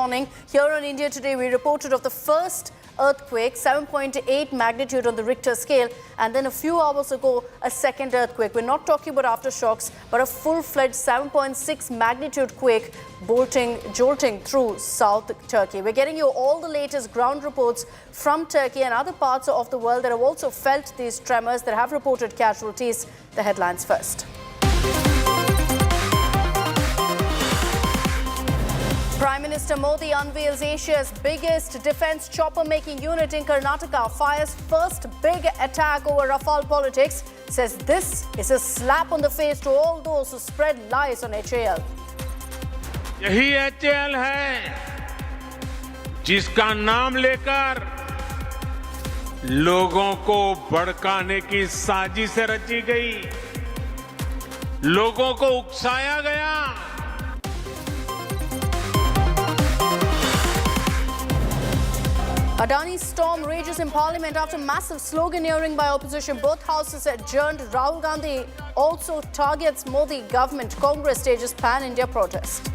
morning. Here on India Today, we reported of the first earthquake, 7.8 magnitude on the Richter scale, and then a few hours ago, a second earthquake. We're not talking about aftershocks, but a full-fledged 7.6 magnitude quake jolting through South Turkey. We're getting you all the latest ground reports from Turkey and other parts of the world that have also felt these tremors, that have reported casualties. The headlines first. Prime Minister Modi unveils Asia's biggest defence chopper-making unit in Karnataka, fires first big attack over Rafale politics, says this is a slap on the face to all those who spread lies on HAL. यही HAL है जिसका नाम लेकर लोगों को भड़काने की साजिश रची गई, लोगों को उकसाया गया। Adani's storm rages in parliament after massive sloganeering by opposition. Both houses adjourned. Rahul Gandhi also targets Modi government. Congress stages pan-India protest.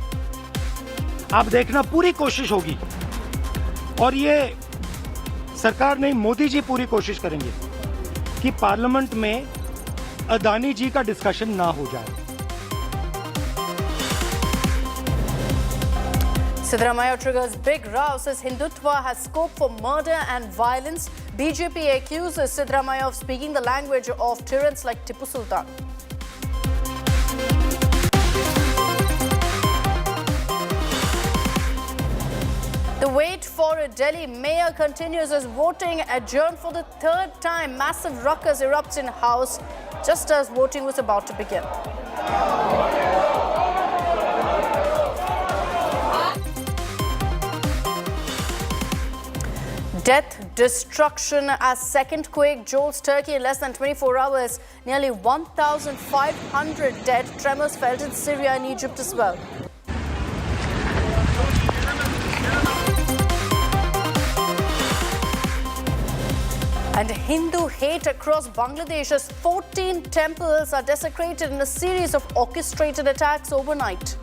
आप देखना पूरी कोशिश होगी और ये सरकार नहीं, मोदी जी पूरी कोशिश करेंगे कि पार्लियामेंट में अदानी जी का डिस्कशन ना हो जाए। Siddaramaiah triggers big row, says Hindutva has scope for murder and violence. BJP accuses Siddaramaiah of speaking the language of tyrants like Tipu Sultan. The wait for a Delhi mayor continues as voting adjourned for the third time. Massive ruckus erupts in House just as voting was about to begin. Death, destruction as second quake jolts Turkey in less than 24 hours. Nearly 1,500 dead. Tremors felt in Syria and Egypt as well. And Hindu hate across Bangladesh as 14 temples are desecrated in a series of orchestrated attacks overnight.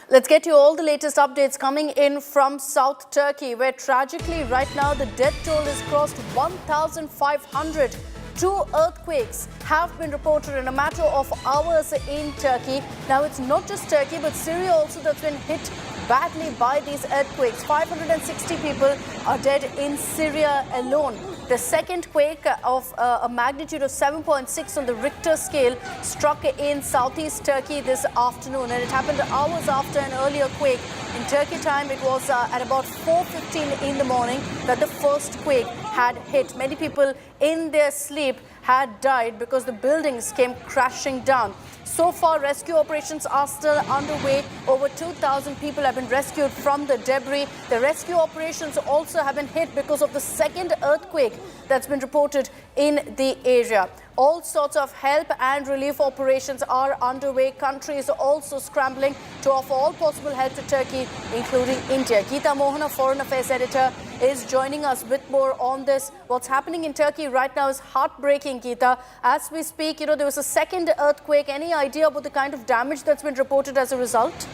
Let's get you all the latest updates coming in from South Turkey, where tragically right now the death toll has crossed 1,500. 2 earthquakes have been reported in a matter of hours in Turkey. Now it's not just Turkey but Syria also that's been hit badly by these earthquakes. 560 people are dead in Syria alone. The second quake of a magnitude of 7.6 on the Richter scale struck in southeast Turkey this afternoon, and it happened hours after an earlier quake. In Turkey time, it was at about 4:15 in the morning that the first quake had hit. Many people in their sleep had died because the buildings came crashing down. So far, rescue operations are still underway. Over 2,000 people have been rescued from the debris. The rescue operations also have been hit because of the second earthquake that's been reported in the area. All sorts of help and relief operations are underway. Countries are also scrambling to offer all possible help to Turkey, including India. Geeta Mohana, Foreign Affairs Editor, is joining us with more on this. What's happening in Turkey right now is heartbreaking, Geeta. As we speak, there was a second earthquake. Any idea about the kind of damage that's been reported as a result?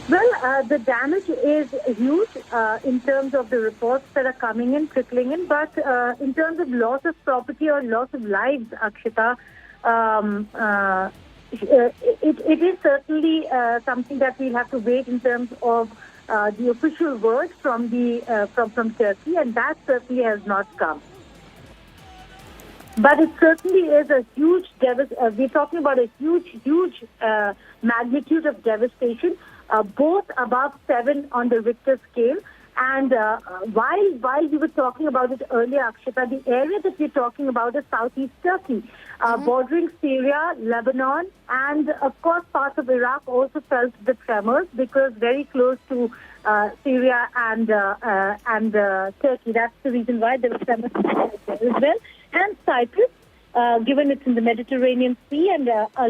Well, the damage is huge in terms of the reports that are coming in, trickling in. But in terms of loss of property or loss of lives, Akshita, it is certainly something that we'll have to wait in terms of the official word from from Turkey, and that certainly has not come. But it certainly is a huge we're talking about a huge magnitude of devastation. Both above 7 on the Richter scale. And while we were talking about it earlier, Akshita, the area that we're talking about is southeast Turkey, bordering Syria, Lebanon, and of course parts of Iraq also felt the tremors because very close to Syria and Turkey. That's the reason why there were tremors as well. And Cyprus, given it's in the Mediterranean Sea, and a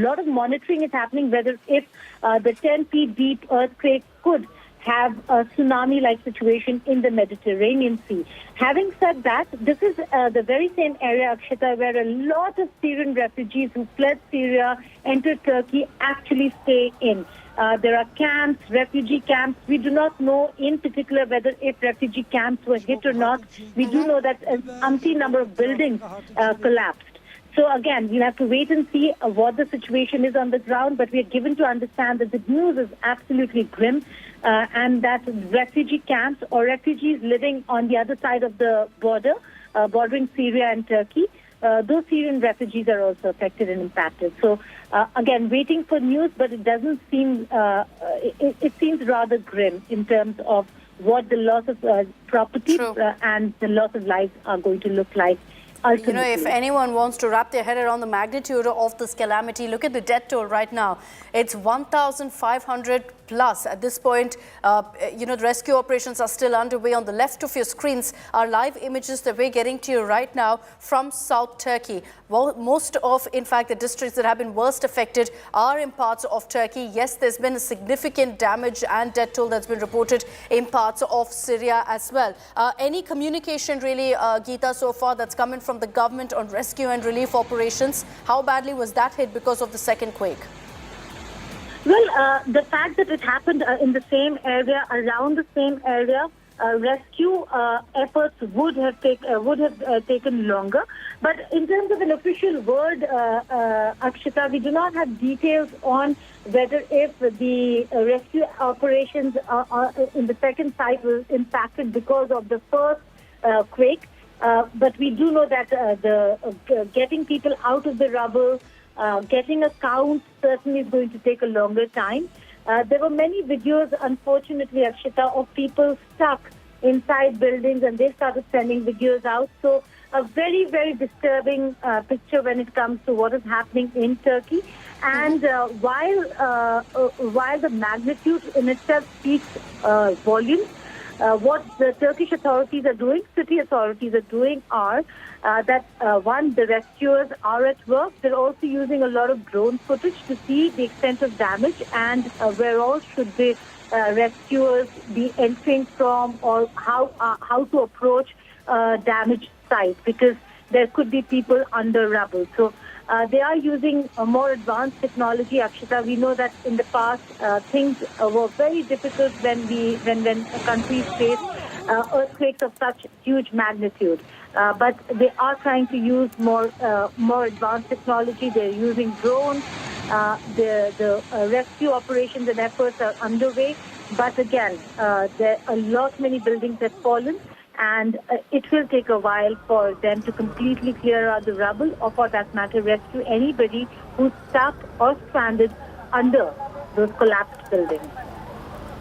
lot of monitoring is happening whether if the 10 feet deep earthquake could have a tsunami-like situation in the Mediterranean Sea. Having said that, this is the very same area, Akshita, where a lot of Syrian refugees who fled Syria, entered Turkey, actually stay in. There are camps, refugee camps. We do not know in particular whether if refugee camps were hit or not. We do know that an umpteen number of buildings collapsed. So again, we'll have to wait and see what the situation is on the ground, but we are given to understand that the news is absolutely grim and that refugee camps or refugees living on the other side of the border, bordering Syria and Turkey, those Syrian refugees are also affected and impacted. So again, waiting for news, but it doesn't seem, it seems rather grim in terms of what the loss of property and the loss of lives are going to look like. Ultimately. You know, if anyone wants to wrap their head around the magnitude of this calamity, look at the death toll right now. It's 1,500 plus. At this point, you know, the rescue operations are still underway. On the left of your screens are live images that we're getting to you right now from South Turkey. Well, most of, in fact, the districts that have been worst affected are in parts of Turkey. Yes, there's been a significant damage and death toll that's been reported in parts of Syria as well. Any communication really, Geeta, so far that's coming from the government on rescue and relief operations? How badly was that hit because of the second quake? Well, the fact that it happened in the same area, around the same area, rescue efforts would have taken longer. But in terms of an official word, Akshita, we do not have details on whether if the rescue operations in the second site was impacted because of the first quake. But we do know that getting people out of the rubble, getting a count certainly is going to take a longer time. There were many videos, unfortunately, Akshita, of people stuck inside buildings, and they started sending videos out. So a very, very disturbing picture when it comes to what is happening in Turkey. And while the magnitude in itself speaks volumes, what the Turkish authorities are doing, city authorities are doing are that one, the rescuers are at work. They're also using a lot of drone footage to see the extent of damage and where all should the rescuers be entering from, or how to approach damaged sites, because there could be people under rubble. So they are using a more advanced technology, Akshita. We know that in the past things were very difficult when countries face earthquakes of such huge magnitude. But they are trying to use more advanced technology. They're using drones. The rescue operations and efforts are underway. But again, there are many buildings have fallen. And it will take a while for them to completely clear out the rubble, or for that matter, rescue anybody who's stuck or stranded under those collapsed buildings.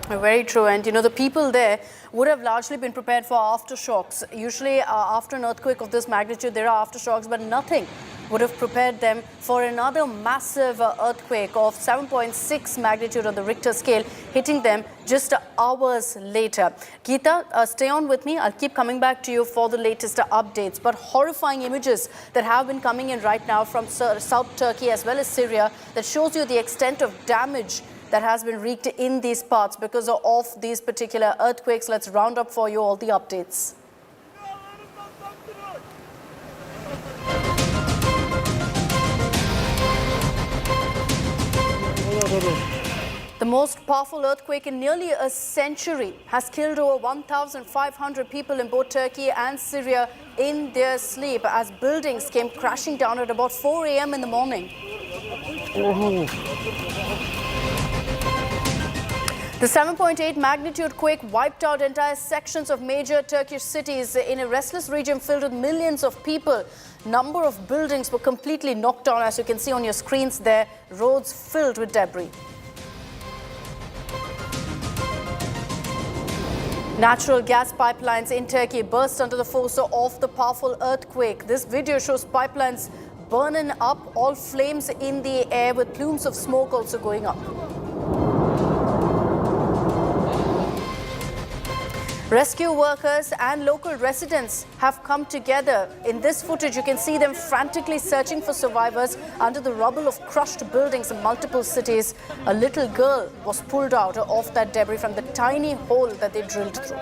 Very true. And, you know, the people there would have largely been prepared for aftershocks. Usually, after an earthquake of this magnitude, there are aftershocks, but nothing would have prepared them for another massive earthquake of 7.6 magnitude on the Richter scale, hitting them just hours later. Geeta, stay on with me. I'll keep coming back to you for the latest updates. But horrifying images that have been coming in right now from South Turkey as well as Syria that shows you the extent of damage that has been wreaked in these parts because of these particular earthquakes. Let's round up for you all the updates. The most powerful earthquake in nearly a century has killed over 1,500 people in both Turkey and Syria in their sleep as buildings came crashing down at about 4 a.m. in the morning. The 7.8 magnitude quake wiped out entire sections of major Turkish cities in a restless region filled with millions of people. Number of buildings were completely knocked down, as you can see on your screens there, roads filled with debris. Natural gas pipelines in Turkey burst under the force of the powerful earthquake. This video shows pipelines burning up, all flames in the air with plumes of smoke also going up. Rescue workers and local residents have come together. In this footage, you can see them frantically searching for survivors under the rubble of crushed buildings in multiple cities. A little girl was pulled out of that debris from the tiny hole that they drilled through.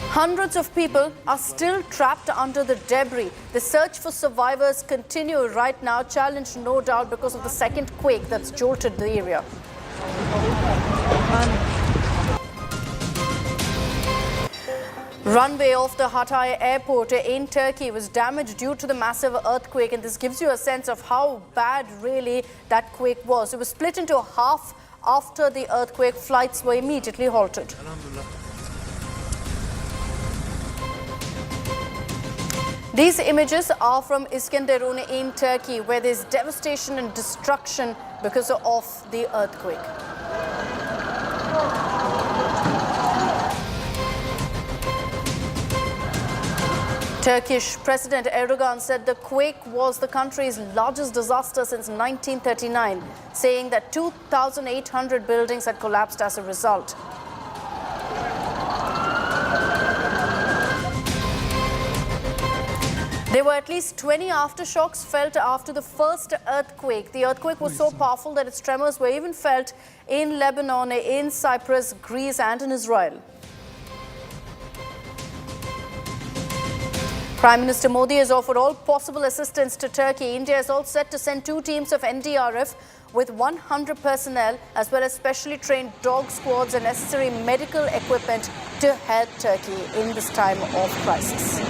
Hundreds of people are still trapped under the debris. The search for survivors continue right now, challenged no doubt because of the second quake that's jolted the area. Runway of the Hatay airport in Turkey was damaged due to the massive earthquake, and this gives you a sense of how bad really that quake was. It was split into half after the earthquake. Flights were immediately halted. These images are from Iskenderun in Turkey, where there's devastation and destruction because of the earthquake. Turkish President Erdogan said the quake was the country's largest disaster since 1939, saying that 2,800 buildings had collapsed as a result. There were at least 20 aftershocks felt after the first earthquake. The earthquake was so powerful that its tremors were even felt in Lebanon, in Cyprus, Greece, and in Israel. Prime Minister Modi has offered all possible assistance to Turkey. India is all set to send 2 teams of NDRF with 100 personnel, as well as specially trained dog squads and necessary medical equipment to help Turkey in this time of crisis.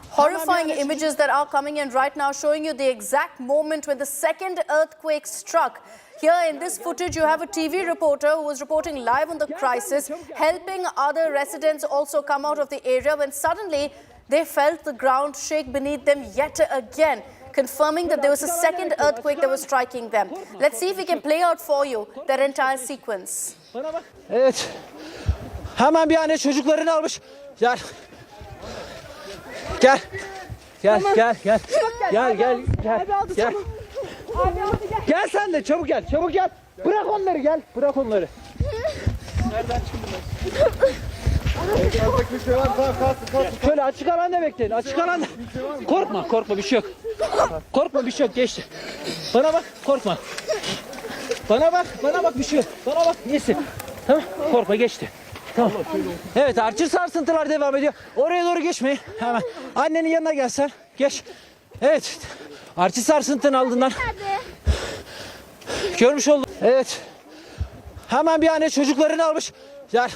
Horrifying images that are coming in right now, showing you the exact moment when the second earthquake struck. Here in this footage, you have a TV reporter who was reporting live on the crisis, helping other residents also come out of the area, when suddenly they felt the ground shake beneath them yet again, confirming that there was a second earthquake that was striking them. Let's see if we can play out for you that entire sequence. Evet. Hemen bir anne çocuklarını almış. Gel. Gel. Gel, gel, gel. Gel, gel, gel. Gel. Gel sen de çabuk gel. Çabuk gel. Bırak onları gel. Bırak onları. Nereden çıktın? Şöyle açık alanda bekleyin. Açık alanda. Korkma, korkma, bir şey yok. Korkma, bir şey yok. Geçti. Bana bak, korkma. Bana bak, bir şey yok. Bana bak, iyisin. Tamam, korkma, geçti. Tamam. Evet, artçı sarsıntılar devam ediyor. Oraya doğru geçmeyin. Hemen annenin yanına gelsen. Geç. Evet. Artçı sarsıntının ardından. Görmüş oldum. Evet. Hemen bir anne çocuklarını almış. Gel.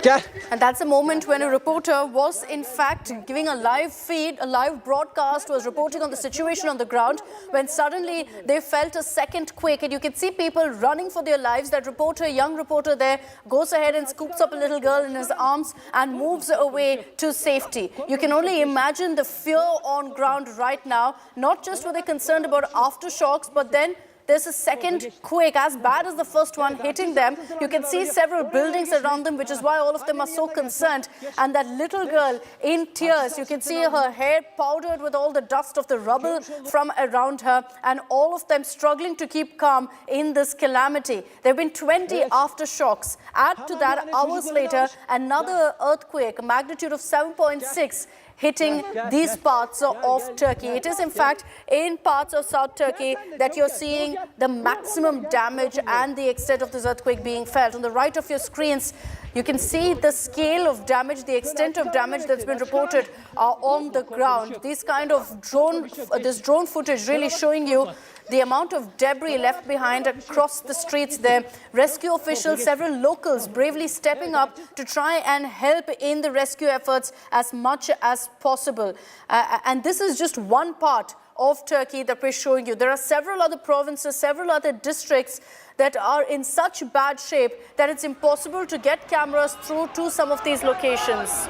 Gel. And that's a moment when a reporter was in fact giving a live feed, a live broadcast, was reporting on the situation on the ground, when suddenly they felt a second quake, and you can see people running for their lives. That reporter, young reporter there, goes ahead and scoops up a little girl in his arms and moves away to safety. You can only imagine the fear on ground right now. Not just were they concerned about aftershocks, but then there's a second quake as bad as the first one hitting them. You can see several buildings around them, which is why all of them are so concerned. And that little girl in tears, you can see her hair powdered with all the dust of the rubble from around her, and all of them struggling to keep calm in this calamity. There have been 20 aftershocks. Add to that, hours later, another earthquake, a magnitude of 7.6, hitting these parts of Turkey. It is in fact in parts of South Turkey that you're seeing the maximum damage and the extent of this earthquake being felt. On the right of your screens, you can see the scale of damage, the extent of damage that's been reported on the ground. These kind of drone footage really showing you the amount of debris left behind across the streets there. Rescue officials, several locals bravely stepping up to try and help in the rescue efforts as much as possible. And this is just one part of Turkey that we're showing you. There are several other provinces, several other districts that are in such bad shape that it's impossible to get cameras through to some of these locations.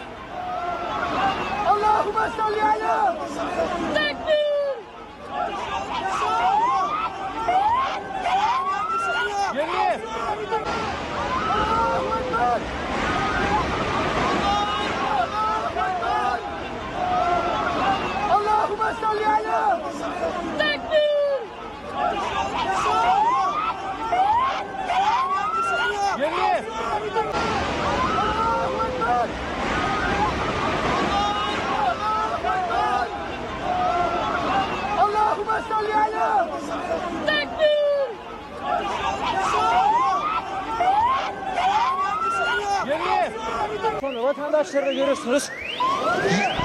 Sonra vatandaşları da görüyorsunuz.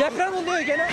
Deprem oluyor gene.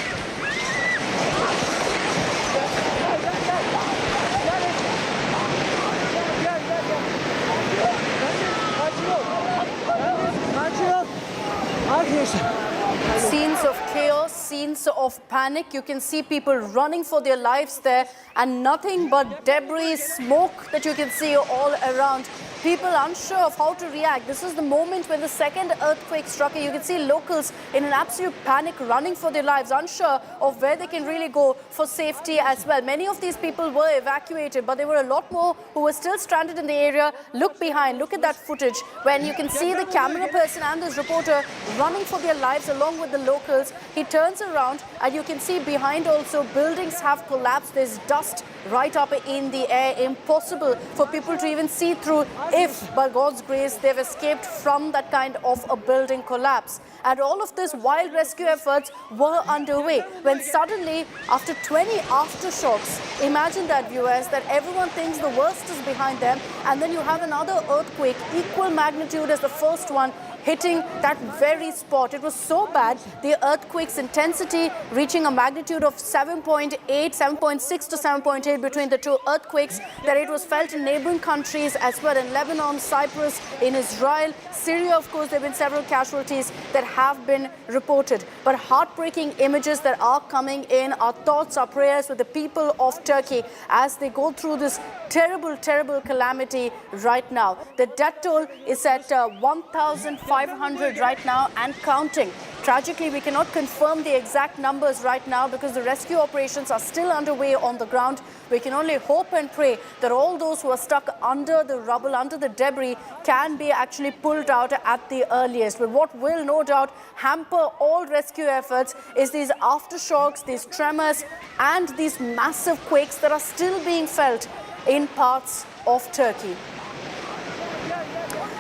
Scenes of chaos, scenes of panic. You can see people running for their lives there, and nothing but debris, smoke that you can see all around. People unsure of how to react. This is the moment when the second earthquake struck. You can see locals in an absolute panic running for their lives, unsure of where they can really go for safety as well. Many of these people were evacuated, but there were a lot more who were still stranded in the area. Look behind, look at that footage when you can see the camera person and this reporter running for their lives along with the locals. He turns around and you can see behind also buildings have collapsed. There's dust right up in the air. Impossible for people to even see through if, by God's grace, they've escaped from that kind of a building collapse. And all of this while rescue efforts were underway, when suddenly, after 20 aftershocks, imagine that, viewers, that everyone thinks the worst is behind them, and then you have another earthquake, equal magnitude as the first one, hitting that very spot. It was so bad, the earthquake's intensity reaching a magnitude of 7.8, 7.6 to 7.8 between the two earthquakes, that it was felt in neighboring countries as well, in Lebanon, Cyprus, in Israel, Syria. Of course, there have been several casualties that have been reported. But heartbreaking images that are coming in, our thoughts, our prayers with the people of Turkey as they go through this terrible, terrible calamity right now. The death toll is at 1,500 right now and counting. Tragically, we cannot confirm the exact numbers right now because the rescue operations are still underway on the ground. We can only hope and pray that all those who are stuck under the rubble, under the debris, can be actually pulled out at the earliest. But what will no doubt hamper all rescue efforts is these aftershocks, these tremors, and these massive quakes that are still being felt in parts of Turkey.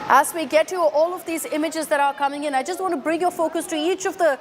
As we get to all of these images that are coming in, I just want to bring your focus to each of the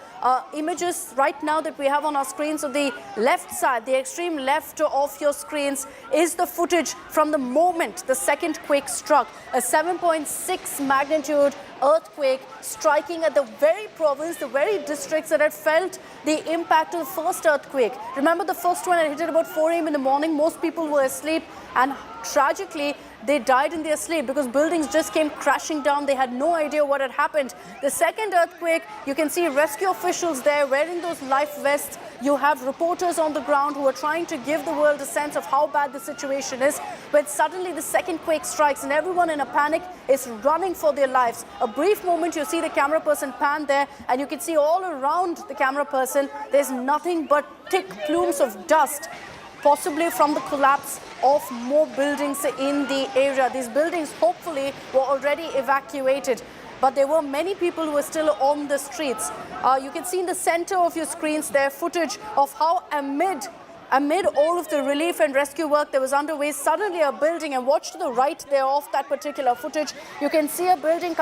images right now that we have on our screens. So the left side, the extreme left of your screens, is the footage from the moment the second quake struck. A 7.6 magnitude earthquake striking at the very province, the very districts that had felt the impact of the first earthquake. Remember, the first one had hit at about 4 a.m. in the morning. Most people were asleep, and tragically, they died in their sleep because buildings just came crashing down. They had no idea what had happened. The second earthquake, you can see rescue officials there wearing those life vests. You have reporters on the ground who are trying to give the world a sense of how bad the situation is. But suddenly the second quake strikes and everyone in a panic is running for their lives. A brief moment, you see the camera person pan there, and you can see all around the camera person, there's nothing but thick plumes of dust, possibly from the collapse of more buildings in the area. These buildings hopefully were already evacuated, but there were many people who were still on the streets. You can see in the center of your screens there footage of how amid all of the relief and rescue work that was underway, suddenly a building, and watch to the right there of that particular footage, you can see a building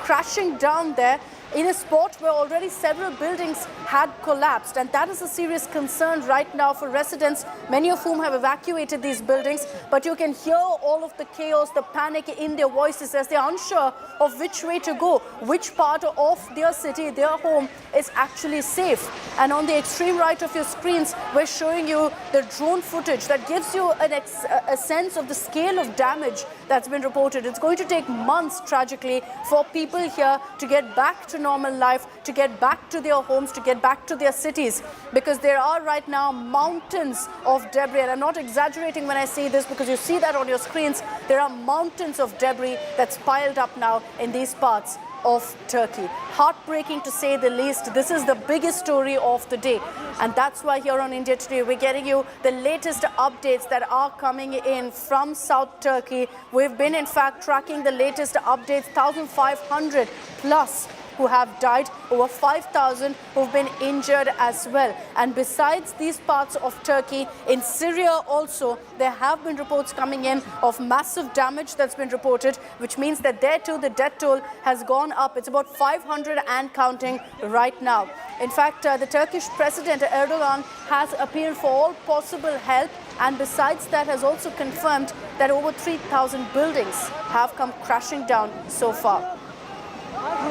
crashing down there in a spot where already several buildings had collapsed. And that is a serious concern right now for residents, many of whom have evacuated these buildings. But you can hear all of the chaos, the panic in their voices as they are unsure of which way to go, which part of their city, their home is actually safe. And on the extreme right of your screens, we're showing you the drone footage that gives you a sense of the scale of damage that's been reported. It's going to take months, tragically, for people here to get back to normal life, to get back to their homes, to get back to their cities, because there are right now mountains of debris. And I'm not exaggerating when I say this, because you see that on your screens. There are mountains of debris that's piled up now in these parts of Turkey. Heartbreaking to say the least. This is the biggest story of the day, and that's why here on India Today we're getting you the latest updates that are coming in from South Turkey. We've been in fact tracking the latest updates. 1,500 plus who have died, over 5,000 who've been injured as well. And besides these parts of Turkey, in Syria also, there have been reports coming in of massive damage that's been reported, which means that there too the death toll has gone up. It's about 500 and counting right now. In fact, the Turkish President Erdogan has appealed for all possible help, and besides that has also confirmed that over 3,000 buildings have come crashing down so far.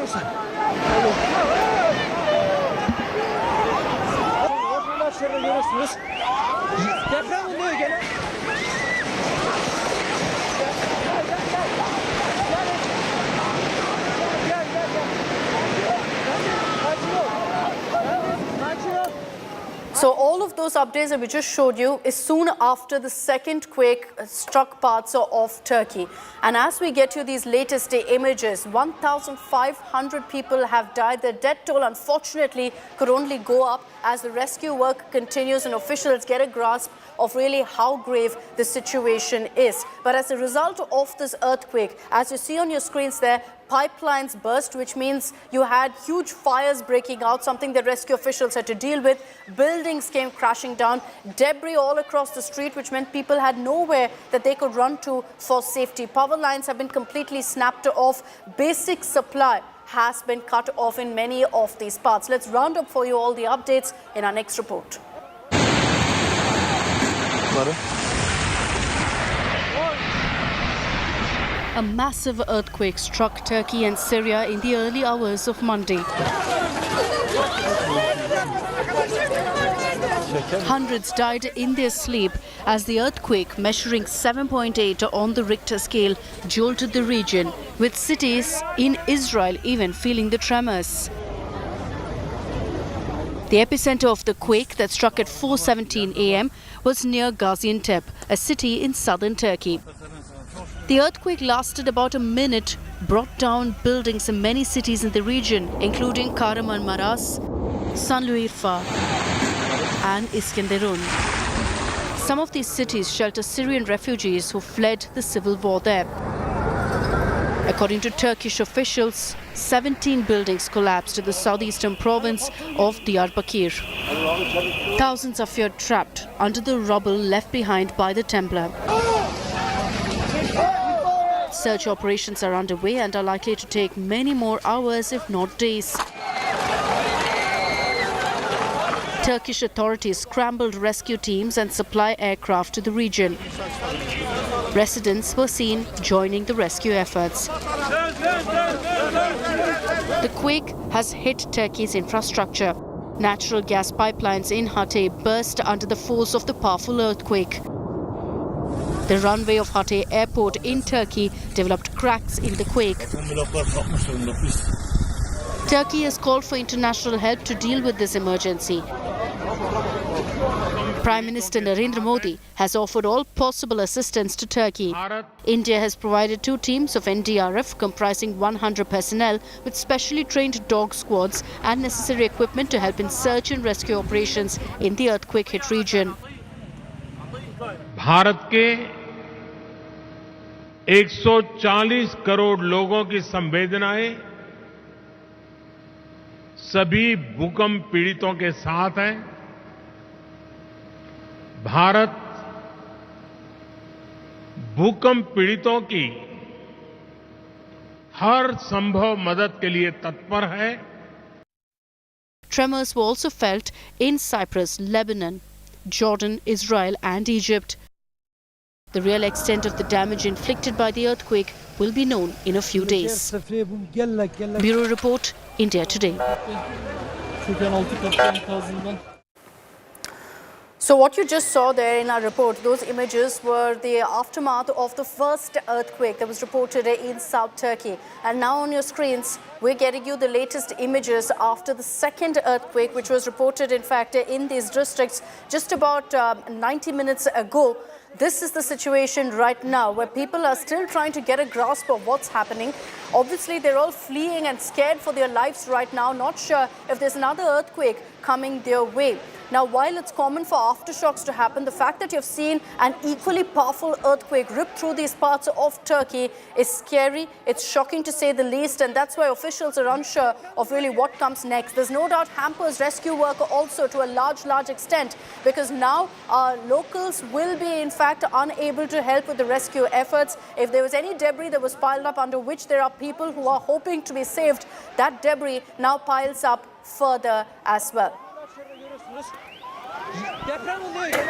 musun? Maçlarda görüyorsunuz. Deprem oluyor gene. So all of those updates that we just showed you is soon after the second quake struck parts of Turkey. And as we get you these latest images, 1,500 people have died. The death toll, unfortunately, could only go up as the rescue work continues and officials get a grasp of really how grave the situation is. But as a result of this earthquake, as you see on your screens there, pipelines burst, which means you had huge fires breaking out, something that rescue officials had to deal with. Buildings came crashing down, debris all across the street, which meant people had nowhere that they could run to for safety. Power lines have been completely snapped off. Basic supply has been cut off in many of these parts. Let's round up for you all the updates in our next report. A massive earthquake struck Turkey and Syria in the early hours of Monday. Hundreds died in their sleep as the earthquake, measuring 7.8 on the Richter scale, jolted the region, with cities in Israel even feeling the tremors. The epicenter of the quake that struck at 4:17 a.m. was near Gaziantep, a city in southern Turkey. The earthquake lasted about a minute, brought down buildings in many cities in the region, including Kahramanmaras, Sanliurfa and Iskenderun. Some of these cities shelter Syrian refugees who fled the civil war there. According to Turkish officials, 17 buildings collapsed in the southeastern province of Diyarbakir. Thousands are feared trapped under the rubble left behind by the Templar. Search operations are underway and are likely to take many more hours, if not days. Turkish authorities scrambled rescue teams and supply aircraft to the region. Residents were seen joining the rescue efforts. The quake has hit Turkey's infrastructure. Natural gas pipelines in Hatay burst under the force of the powerful earthquake. The runway of Hatay Airport in Turkey developed cracks in the quake. Turkey has called for international help to deal with this emergency. Prime Minister Narendra Modi has offered all possible assistance to Turkey. India has provided 2 teams of NDRF comprising 100 personnel with specially trained dog squads and necessary equipment to help in search and rescue operations in the earthquake-hit region. Bharat के 140 करोड़ लोगों की संवेदनाएं सभी भूकंप पीड़ितों के साथ है। भारत भूकंप पीड़ितों की हर संभव मदद के लिए तत्पर है। Tremors were also felt in Cyprus, Lebanon, Jordan, Israel and Egypt. The real extent of the damage inflicted by the earthquake will be known in a few days. Bureau Report, India Today. So what you just saw there in our report, those images were the aftermath of the first earthquake that was reported in South Turkey. And now on your screens, we're getting you the latest images after the second earthquake, which was reported, in fact, in these districts just about 90 minutes ago. This is the situation right now where people are still trying to get a grasp of what's happening. Obviously, they're all fleeing and scared for their lives right now, not sure if there's another earthquake coming their way. Now, while it's common for aftershocks to happen, the fact that you've seen an equally powerful earthquake rip through these parts of Turkey is scary. It's shocking to say the least, and that's why officials are unsure of really what comes next. There's no doubt hampers rescue work also to a large extent, because now locals will be, in fact, unable to help with the rescue efforts. If there was any debris that was piled up under which there are people who are hoping to be saved, that debris now piles up further as well. Deprem oluyor gene.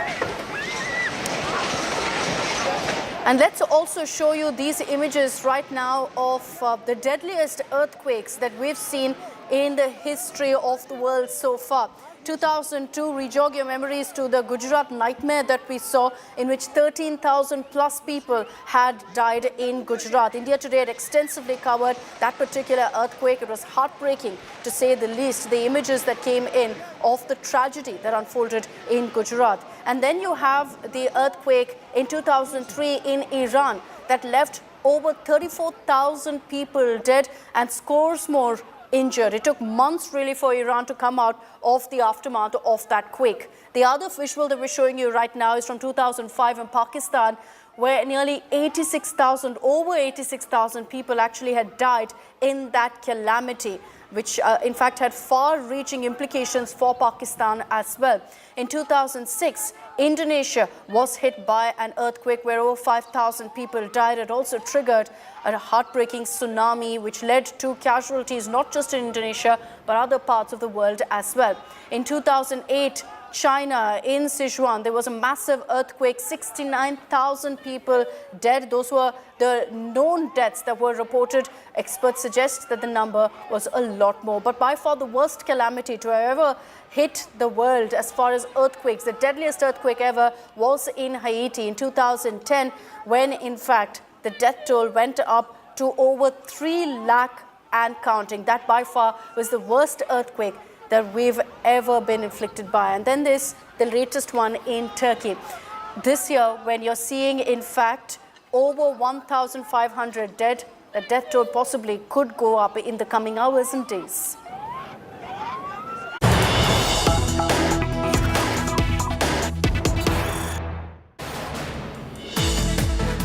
And let's also show you these images right now of the deadliest earthquakes that we've seen in the history of the world so far. 2002, rejog your memories to the Gujarat nightmare that we saw, in which 13,000 plus people had died in Gujarat. India Today had extensively covered that particular earthquake. It was heartbreaking, to say the least, the images that came in of the tragedy that unfolded in Gujarat. And then you have the earthquake in 2003 in Iran that left over 34,000 people dead and scores more injured. It took months really for Iran to come out of the aftermath of that quake. The other visual that we're showing you right now is from 2005 in Pakistan, where nearly over 86,000 people actually had died in that calamity, which in fact had far-reaching implications for Pakistan as well. In 2006, Indonesia was hit by an earthquake where over 5,000 people died. It also triggered a heartbreaking tsunami, which led to casualties not just in Indonesia, but other parts of the world as well. In 2008, China, in Sichuan, there was a massive earthquake, 69,000 people dead. Those were the known deaths that were reported. Experts suggest that the number was a lot more. But by far the worst calamity to ever hit the world as far as earthquakes, the deadliest earthquake ever, was in Haiti in 2010, when in fact the death toll went up to over 3 lakh and counting. That by far was the worst earthquake that we've ever been inflicted by. And then there's the latest one in Turkey. This year, when you're seeing, in fact, over 1,500 dead, the death toll possibly could go up in the coming hours and days.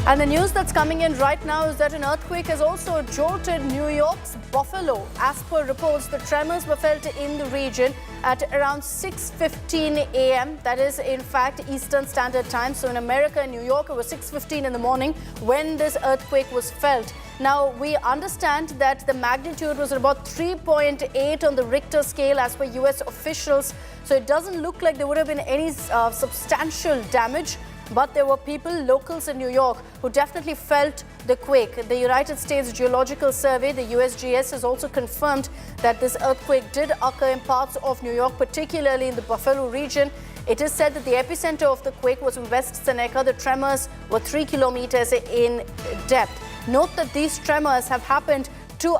And the news that's coming in right now is that an earthquake has also jolted New York's Buffalo. As per reports, the tremors were felt in the region at around 6:15 a.m. That is, in fact, Eastern Standard Time. So in America and New York, it was 6:15 in the morning when this earthquake was felt. Now, we understand that the magnitude was about 3.8 on the Richter scale as per US officials. So it doesn't look like there would have been any substantial damage. But there were people, locals in New York, who definitely felt the quake. The United States Geological Survey, the USGS, has also confirmed that this earthquake did occur in parts of New York, particularly in the Buffalo region. It is said that the epicenter of the quake was in West Seneca. The tremors were 3 kilometers in depth. Note that these tremors have happened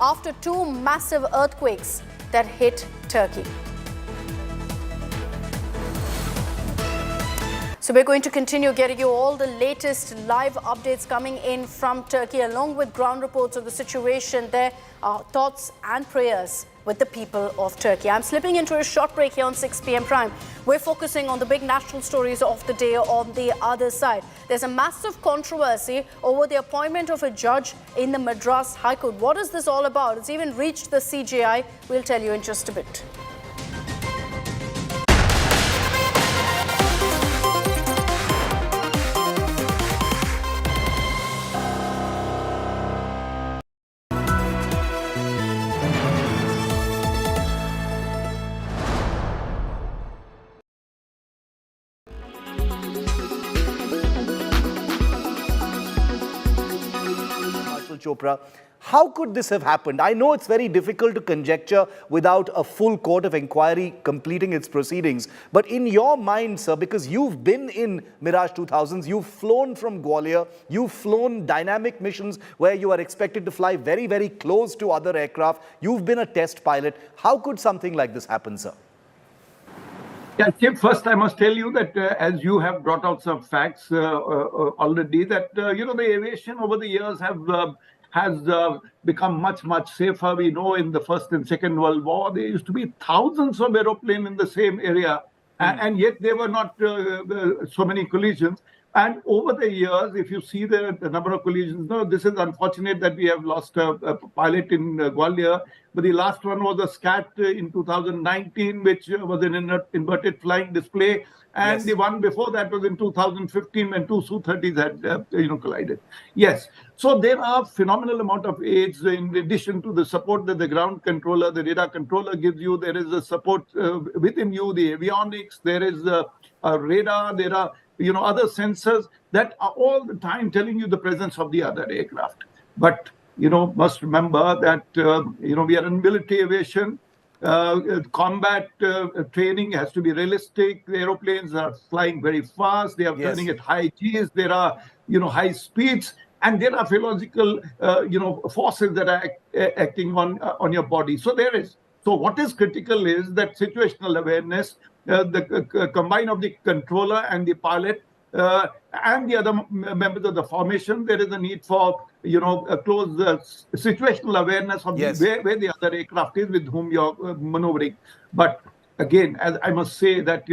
after 2 massive earthquakes that hit Turkey. So we're going to continue getting you all the latest live updates coming in from Turkey, along with ground reports of the situation there, our thoughts and prayers with the people of Turkey. I'm slipping into a short break here on 6 p.m. Prime. We're focusing on the big national stories of the day on the other side. There's a massive controversy over the appointment of a judge in the Madras High Court. What is this all about? It's even reached the CJI. We'll tell you in just a bit. Chopra, how could this have happened? I know it's very difficult to conjecture without a full court of inquiry completing its proceedings. But in your mind, sir, because you've been in Mirage 2000s, you've flown from Gwalior, you've flown dynamic missions where you are expected to fly very, very close to other aircraft. You've been a test pilot. How could something like this happen, sir? Yeah, Chip, first I must tell you that as you have brought out some facts already, that, the aviation over the years has become much, much safer. We know in the First and Second World War, there used to be thousands of aeroplanes in the same area, and yet there were not so many collisions. And over the years, if you see the number of collisions, no, this is unfortunate that we have lost a pilot in Gwalior, but the last one was a SCAT in 2019, which was an inverted flying display. And the one before that was in 2015 when 2 Su-30s had collided. Yes. So there are phenomenal amount of aids in addition to the support that the ground controller, the radar controller gives you. There is a support within you, the avionics. There is a radar. There are other sensors that are all the time telling you the presence of the other aircraft. But, must remember that, we are in military aviation. Combat training has to be realistic. The aeroplanes are flying very fast. They are turning at high Gs. There are, high speeds. And there are physiological, forces that are acting on your body. So there is. So what is critical is that situational awareness, the combine of the controller and the pilot and the other members of the formation. There is a need for, a close situational awareness of where the other aircraft is with whom you're maneuvering. But again, as I must say that,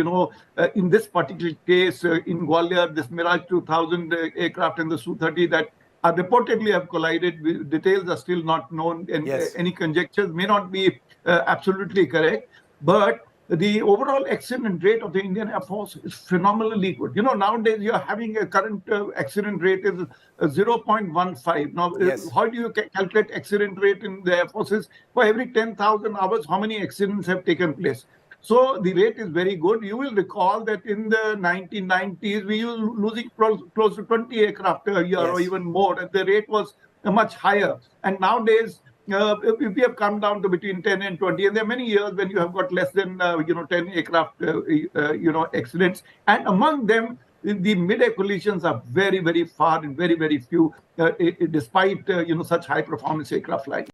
in this particular case, in Gwalior, this Mirage 2000 aircraft and the Su-30 that are reportedly have collided, details are still not known, and any conjectures may not be absolutely correct. But the overall accident rate of the Indian Air Force is phenomenally good. Nowadays you're having a current accident rate is 0.15. Now, how do you calculate accident rate in the Air Forces? For every 10,000 hours, how many accidents have taken place? So the rate is very good. You will recall that in the 1990s, we were losing close to 20 aircraft a year or even more. And the rate was much higher. And nowadays, we have come down to between 10 and 20. And there are many years when you have got less than, 10 aircraft, accidents. And among them, the mid-air collisions are very, very far and very, very few, despite, such high-performance aircraft like.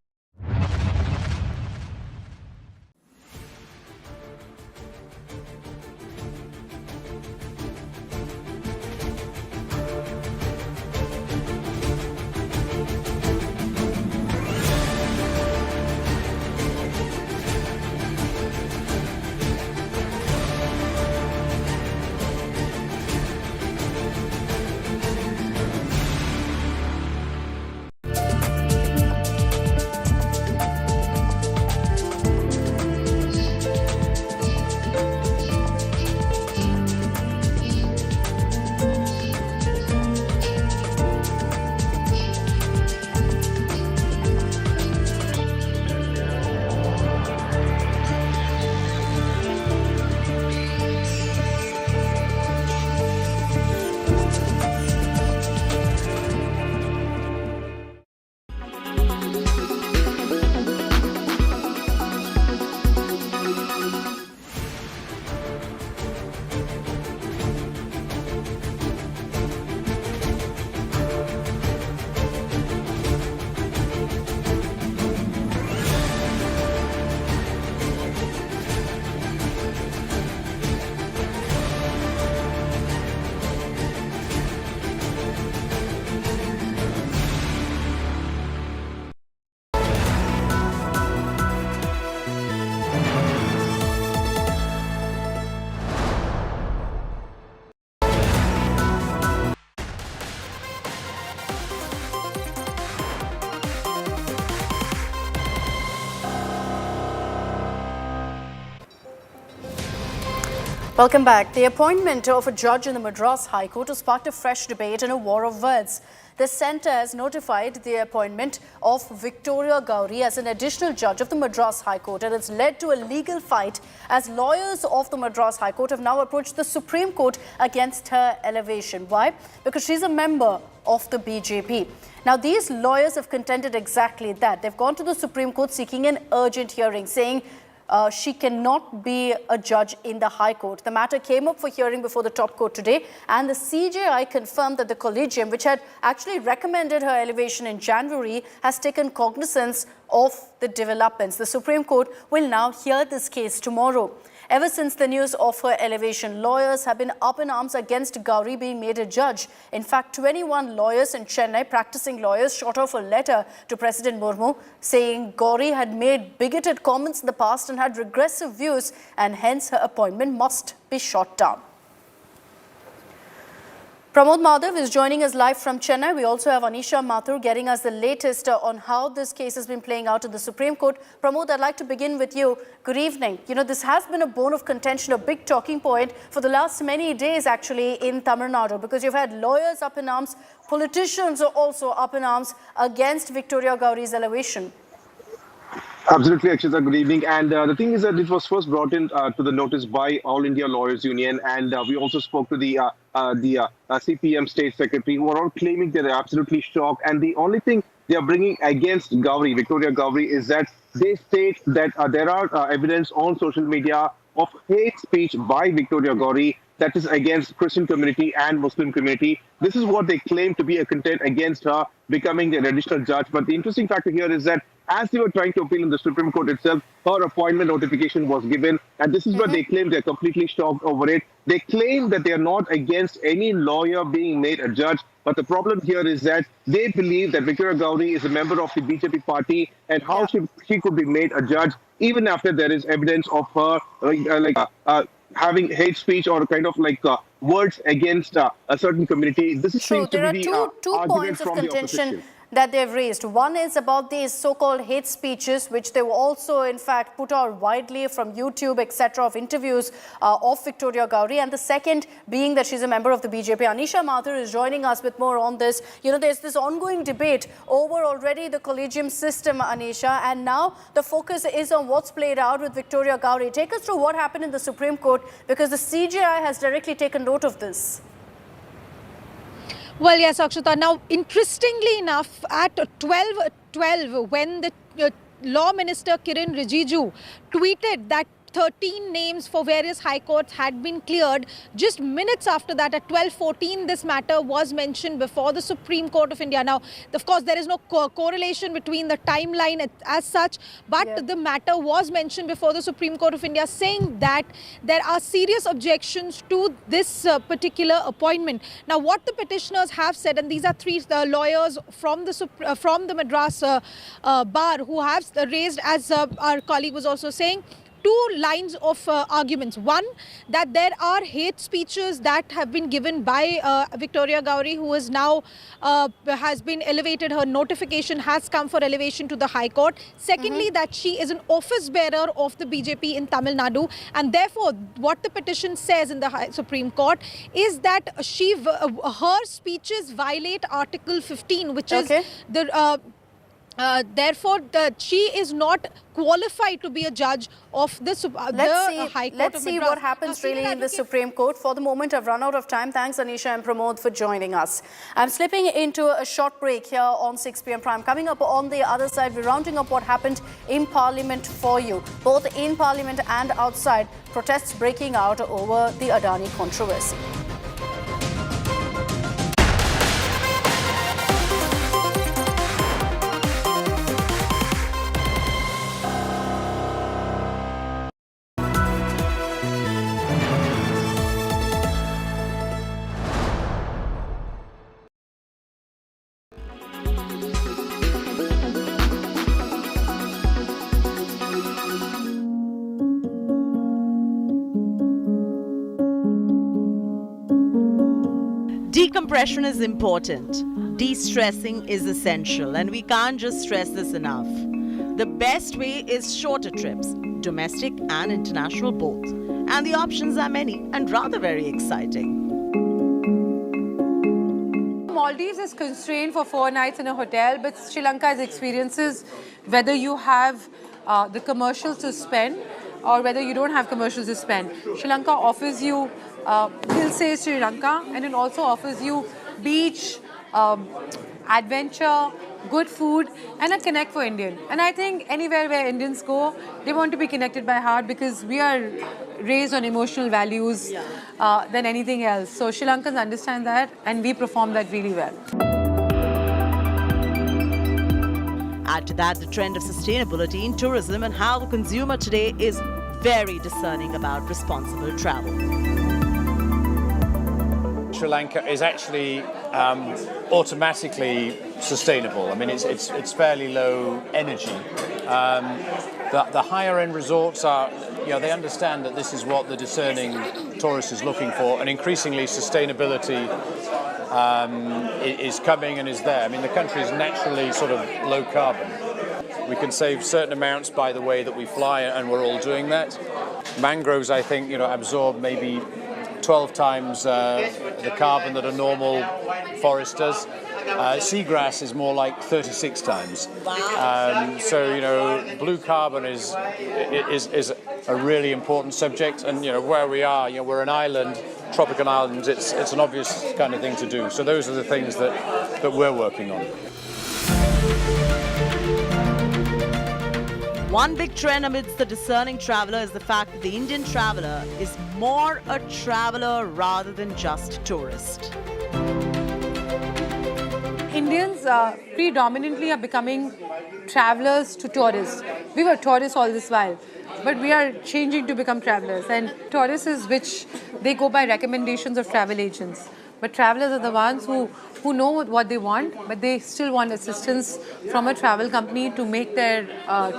Welcome back. The appointment of a judge in the Madras High Court has sparked a fresh debate and a war of words. The centre has notified the appointment of Victoria Gowri as an additional judge of the Madras High Court, and it's led to a legal fight as lawyers of the Madras High Court have now approached the Supreme Court against her elevation. Why? Because she's a member of the BJP. Now, these lawyers have contended exactly that. They've gone to the Supreme Court seeking an urgent hearing, saying she cannot be a judge in the High Court. The matter came up for hearing before the top court today, and the CJI confirmed that the collegium, which had actually recommended her elevation in January, has taken cognizance of the developments. The Supreme Court will now hear this case tomorrow. Ever since the news of her elevation, lawyers have been up in arms against Gowri being made a judge. In fact, 21 lawyers in Chennai, practicing lawyers, shot off a letter to President Murmu saying Gowri had made bigoted comments in the past and had regressive views, and hence her appointment must be shot down. Pramod Madhav is joining us live from Chennai. We also have Anisha Mathur getting us the latest on how this case has been playing out in the Supreme Court. Pramod, I'd like to begin with you. Good evening. You know, this has been a bone of contention, a big talking point for the last many days actually in Tamil Nadu, because you've had lawyers up in arms, politicians are also up in arms against Victoria Gowri's elevation. Absolutely, Akshita. Good evening. And the thing is that it was first brought in to the notice by All India Lawyers Union, and we also spoke to the the CPM state secretary, who are all claiming they're absolutely shocked. And the only thing they are bringing against Gauri, Victoria Gauri, is that they state that there are evidence on social media of hate speech by Victoria Gauri that is against Christian community and Muslim community. This is what they claim to be a content against her becoming an additional judge. But the interesting factor here is that as they were trying to appeal in the Supreme Court itself, her appointment notification was given. And this is where they claim they're completely shocked over it. They claim that they are not against any lawyer being made a judge. But the problem here is that they believe that Victoria Gauri is a member of the BJP party, and how she could be made a judge even after there is evidence of her having hate speech or kind of words against a certain community. This is True. There are two argument points of from the contention opposition that they've raised. One is about these so-called hate speeches, which they were also, in fact, put out widely from YouTube, etc., of interviews of Victoria Gauri. And the second being that she's a member of the BJP. Anisha Mathur is joining us with more on this. You know, there's this ongoing debate over already the collegium system, Anisha, and now the focus is on what's played out with Victoria Gauri. Take us through what happened in the Supreme Court, because the CJI has directly taken note of this. Well, yes, Akshita. Now, interestingly enough, at 12:12, when the Law Minister Kiren Rijiju tweeted that 13 names for various high courts had been cleared, just minutes after that, at 12:14, this matter was mentioned before the Supreme Court of India. Now, of course, there is no correlation between the timeline as such, but the matter was mentioned before the Supreme Court of India, saying that there are serious objections to this particular appointment. Now, what the petitioners have said, and these are three lawyers from the Madras bar who have raised, as our colleague was also saying, two lines of arguments. One, that there are hate speeches that have been given by Victoria Gauri, who is now has been elevated. Her notification has come for elevation to the High Court. Secondly, that she is an office bearer of the BJP in Tamil Nadu, and therefore what the petition says in the Supreme Court is that her speeches violate Article 15, which is the therefore, she is not qualified to be a judge of the High Court. Let's see what happens really in the Supreme Court. For the moment, I've run out of time. Thanks, Anisha and Pramod, for joining us. I'm slipping into a short break here on 6 p.m. Prime. Coming up on the other side, we're rounding up what happened in Parliament for you. Both in Parliament and outside, protests breaking out over the Adani controversy. Decompression is important. De-stressing is essential, and we can't just stress this enough. The best way is shorter trips, domestic and international both. And the options are many and rather very exciting. Maldives is constrained for 4 nights in a hotel, but Sri Lanka's experiences, whether you have the commercials to spend or whether you don't have commercials to spend. Sri Lanka offers you Hilsays Sri Lanka, and it also offers you beach, adventure, good food, and a connect for Indian. And I think anywhere where Indians go, they want to be connected by heart, because we are raised on emotional values than anything else. So Sri Lankans understand that, and we perform that really well. Add to that the trend of sustainability in tourism and how the consumer today is very discerning about responsible travel. Sri Lanka is actually automatically sustainable. I mean, it's fairly low energy. The higher end resorts are, they understand that this is what the discerning tourist is looking for, and increasingly sustainability is coming and is there. I mean, the country is naturally sort of low carbon. We can save certain amounts by the way that we fly, and we're all doing that. Mangroves, I think, absorb maybe 12 times the carbon that a normal forest does. Seagrass is more like 36 times. So, blue carbon is a really important subject. And, where we are, we're an island tropical islands, it's an obvious kind of thing to do. So those are the things that we're working on. One big trend amidst the discerning traveller is the fact that the Indian traveller is more a traveller rather than just tourist. Indians predominantly are becoming travelers to tourists. We were tourists all this while, but we are changing to become travelers. And tourists is which they go by recommendations of travel agents. But travelers are the ones who know what they want, but they still want assistance from a travel company to make their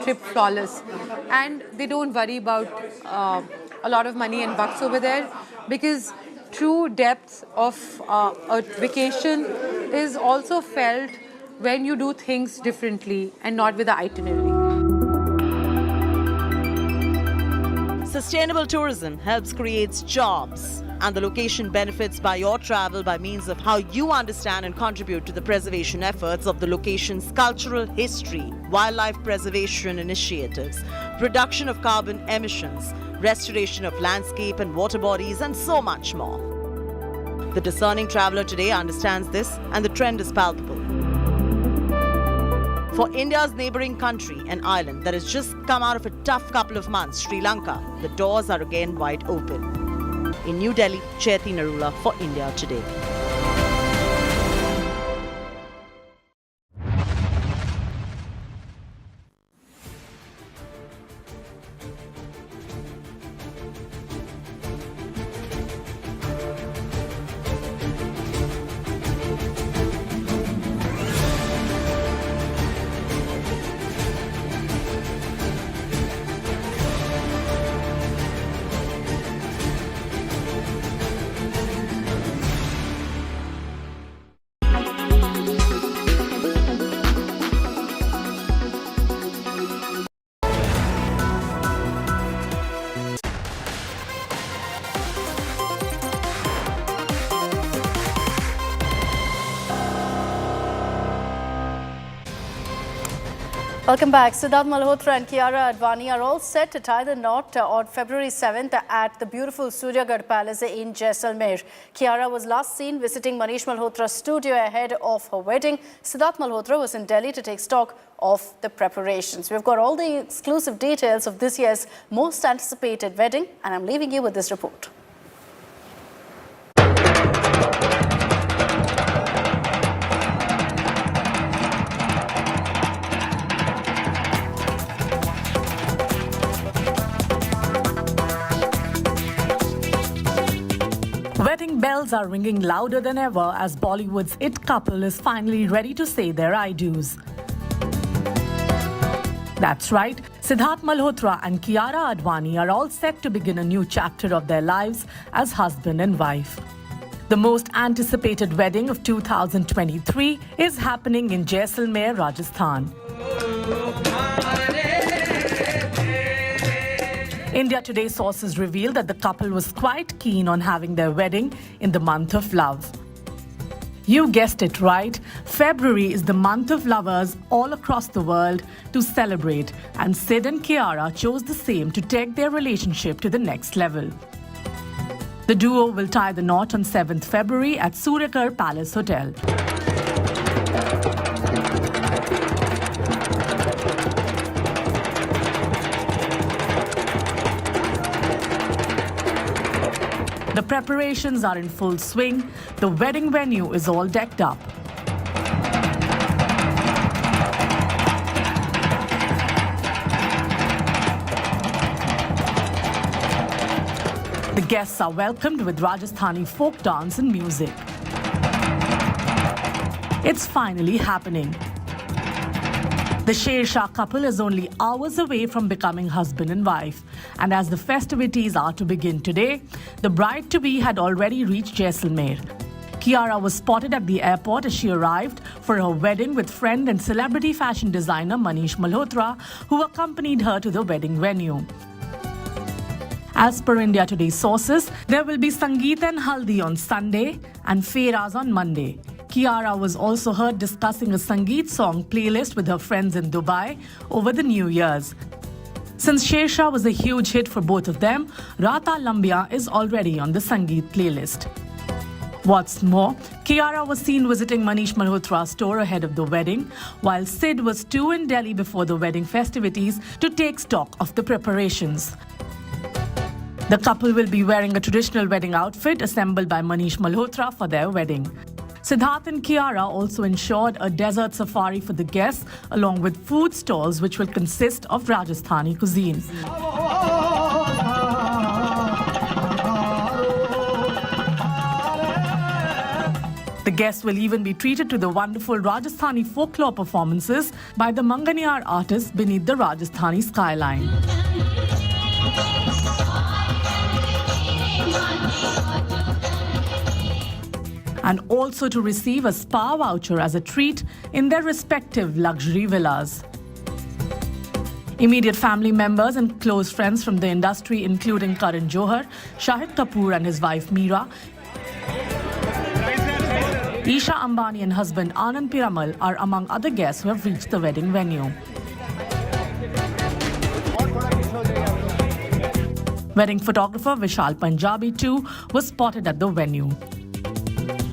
trip flawless. And they don't worry about a lot of money and bucks over there, because true depth of a vacation is also felt when you do things differently and not with the itinerary. Sustainable tourism helps create jobs, and the location benefits by your travel by means of how you understand and contribute to the preservation efforts of the location's cultural history, wildlife preservation initiatives, reduction of carbon emissions, restoration of landscape and water bodies, and so much more. The discerning traveller today understands this, and the trend is palpable. For India's neighbouring country, an island that has just come out of a tough couple of months, Sri Lanka, the doors are again wide open. In New Delhi, Chaiti Narula for India Today. Welcome back. Siddharth Malhotra and Kiara Advani are all set to tie the knot on February 7th at the beautiful Suryagarh Palace in Jaisalmer. Kiara was last seen visiting Manish Malhotra's studio ahead of her wedding. Siddharth Malhotra was in Delhi to take stock of the preparations. We've got all the exclusive details of this year's most anticipated wedding, and I'm leaving you with this report. Wedding bells are ringing louder than ever as Bollywood's it couple is finally ready to say their I do's. That's right, Siddharth Malhotra and Kiara Advani are all set to begin a new chapter of their lives as husband and wife. The most anticipated wedding of 2023 is happening in Jaisalmer, Rajasthan. India Today sources reveal that the couple was quite keen on having their wedding in the month of love. You guessed it right, February is the month of lovers all across the world to celebrate, and Sid and Kiara chose the same to take their relationship to the next level. The duo will tie the knot on 7th February at Suryagarh Palace Hotel. The preparations are in full swing. The wedding venue is all decked up. The guests are welcomed with Rajasthani folk dance and music. It's finally happening. The Sher Shah couple is only hours away from becoming husband and wife. And as the festivities are to begin today, the bride-to-be had already reached Jaisalmer. Kiara was spotted at the airport as she arrived for her wedding with friend and celebrity fashion designer Manish Malhotra, who accompanied her to the wedding venue. As per India Today sources, there will be Sangeet and Haldi on Sunday and Feiraz on Monday. Kiara was also heard discussing a Sangeet song playlist with her friends in Dubai over the New Year's. Since Sher Shah was a huge hit for both of them, Rata Lambia is already on the Sangeet playlist. What's more, Kiara was seen visiting Manish Malhotra's store ahead of the wedding, while Sid was too in Delhi before the wedding festivities to take stock of the preparations. The couple will be wearing a traditional wedding outfit assembled by Manish Malhotra for their wedding. Siddharth and Kiara also ensured a desert safari for the guests, along with food stalls which will consist of Rajasthani cuisine. The guests will even be treated to the wonderful Rajasthani folklore performances by the Manganiyar artists beneath the Rajasthani skyline. And also to receive a spa voucher as a treat in their respective luxury villas. Immediate family members and close friends from the industry, including Karan Johar, Shahid Kapoor and his wife Meera, Isha Ambani and husband Anand Piramal are among other guests who have reached the wedding venue. Wedding photographer Vishal Punjabi too was spotted at the venue.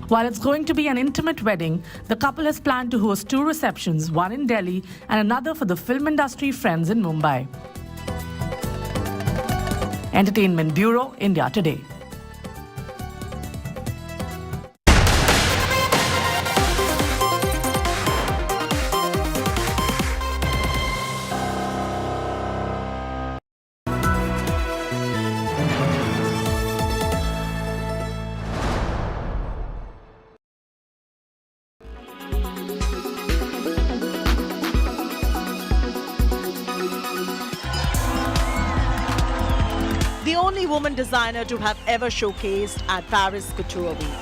While it's going to be an intimate wedding, the couple has planned to host 2 receptions, one in Delhi and another for the film industry friends in Mumbai. Entertainment Bureau, India Today. The only woman designer to have ever showcased at Paris Couture Week.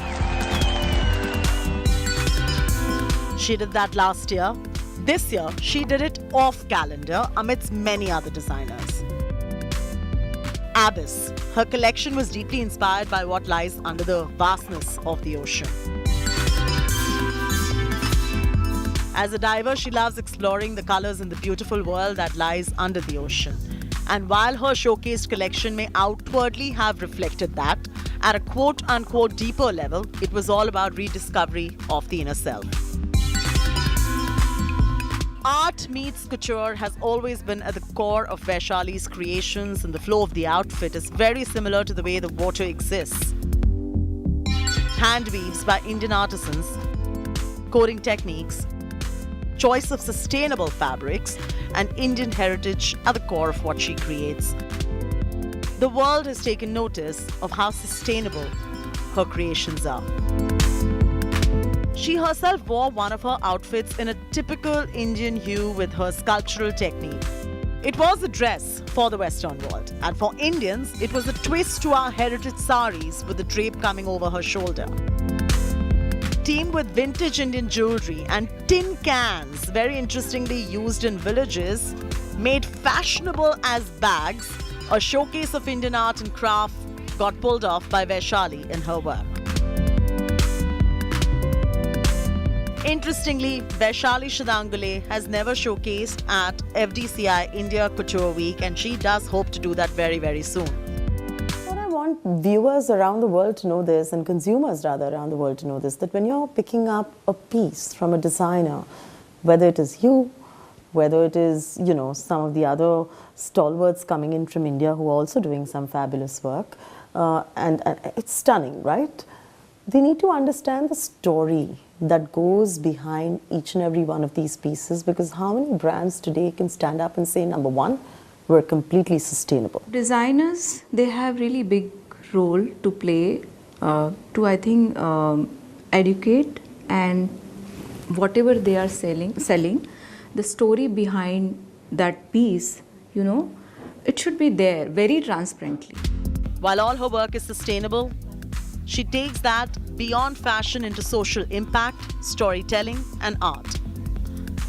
She did that last year. This year, she did it off calendar amidst many other designers. Abyss. Her collection was deeply inspired by what lies under the vastness of the ocean. As a diver, she loves exploring the colors in the beautiful world that lies under the ocean. And while her showcased collection may outwardly have reflected that, at a quote-unquote deeper level, it was all about rediscovery of the inner self. Art meets couture has always been at the core of Vaishali's creations, and the flow of the outfit is very similar to the way the water exists. Hand weaves by Indian artisans, coding techniques, choice of sustainable fabrics, and Indian heritage are the core of what she creates. The world has taken notice of how sustainable her creations are. She herself wore one of her outfits in a typical Indian hue with her sculptural technique. It was a dress for the Western world, and for Indians, it was a twist to our heritage saris with the drape coming over her shoulder. Teamed with vintage Indian jewelry and tin cans, very interestingly used in villages, made fashionable as bags, a showcase of Indian art and craft got pulled off by Vaishali in her work. Interestingly, Vaishali Shadangule has never showcased at FDCI India Couture Week, and she does hope to do that very, very soon. I want viewers around the world to know this, and consumers rather around the world to know this, that when you're picking up a piece from a designer, whether it is you, whether it is, you know, some of the other stalwarts coming in from India who are also doing some fabulous work, and it's stunning, right? They need to understand the story that goes behind each and every one of these pieces, because how many brands today can stand up and say, number one, we're completely sustainable? Designers, they have really big role to play to, I think, educate, and whatever they are selling, the story behind that piece, you know, it should be there very transparently. While all her work is sustainable, she takes that beyond fashion into social impact, storytelling, and art.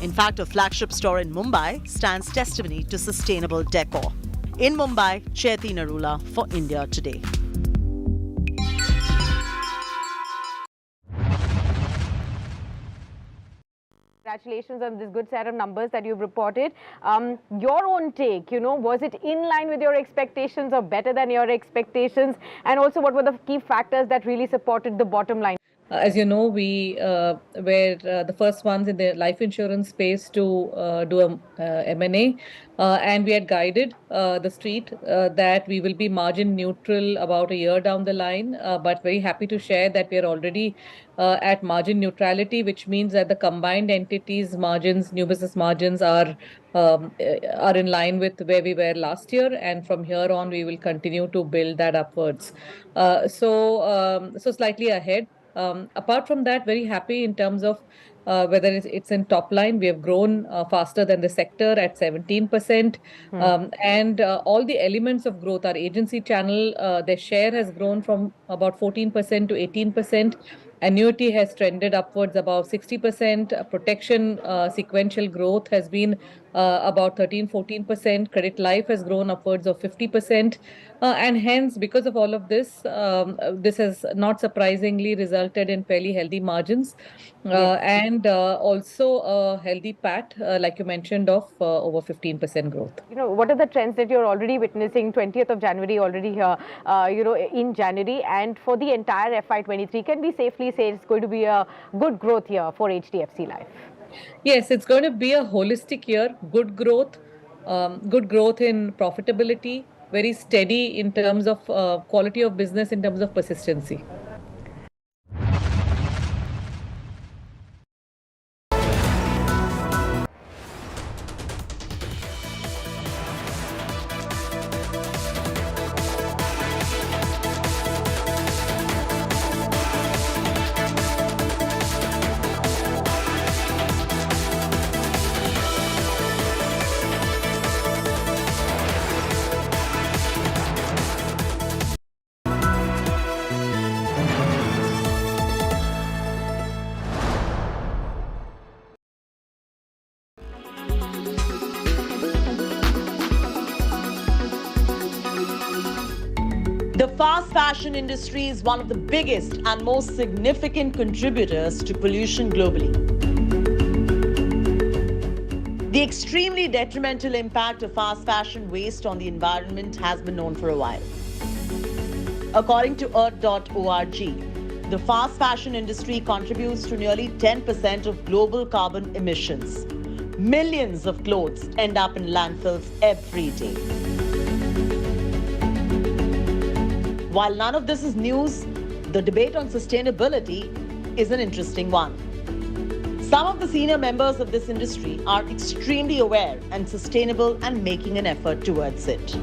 In fact, her flagship store in Mumbai stands testimony to sustainable decor. In Mumbai, Chaiti Narula for India Today. congratulations on this good set of numbers that you've reported. Your own take, was it in line with your expectations or better than your expectations? And also, what were the key factors that really supported the bottom line? As you know, we were the first ones in the life insurance space to do a M&A, and we had guided the street that we will be margin neutral about a year down the line, but very happy to share that we are already at margin neutrality, which means that the combined entities margins, new business margins are in line with where we were last year, and from here on we will continue to build that upwards. So slightly ahead. Apart from that, very happy in terms of whether it's in top line. We have grown faster than the sector at 17%. And all the elements of growth, our agency channel, their share has grown from about 14% to 18%. Annuity has trended upwards above 60%. Protection sequential growth has been about 13-14%. Credit life has grown upwards of 50%. And hence, because of all of this, this has not surprisingly resulted in fairly healthy margins and also a healthy PAT, like you mentioned, of over 15% growth. What are the trends that you're already witnessing? 20th of January already here, in January, and for the entire FY23, can we safely say it's going to be a good growth year for HDFC Life? Yes, it's going to be a holistic year. Good growth in profitability, very steady in terms of quality of business, in terms of persistency. The fast fashion industry is one of the biggest and most significant contributors to pollution globally. The extremely detrimental impact of fast fashion waste on the environment has been known for a while. According to earth.org, the fast fashion industry contributes to nearly 10% of global carbon emissions. Millions of clothes end up in landfills every day. While none of this is news, the debate on sustainability is an interesting one. Some of the senior members of this industry are extremely aware and sustainable and making an effort towards it.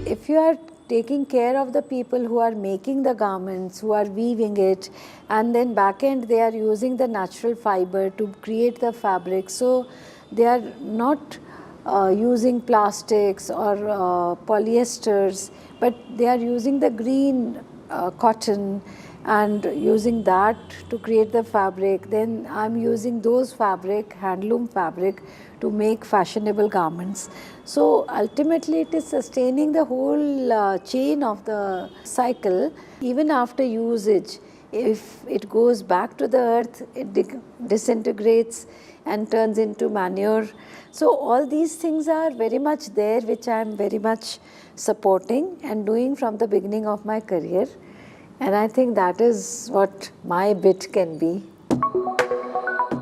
If you are taking care of the people who are making the garments, who are weaving it, and then back end they are using the natural fiber to create the fabric, so they are not using plastics or polyesters, but they are using the green cotton and using that to create the fabric. Then I'm using those fabric, handloom fabric, to make fashionable garments. So ultimately it is sustaining the whole chain of the cycle. Even after usage, if it goes back to the earth, it disintegrates and turns into manure. So all these things are very much there, which I am very much supporting and doing from the beginning of my career. And I think that is what my bit can be.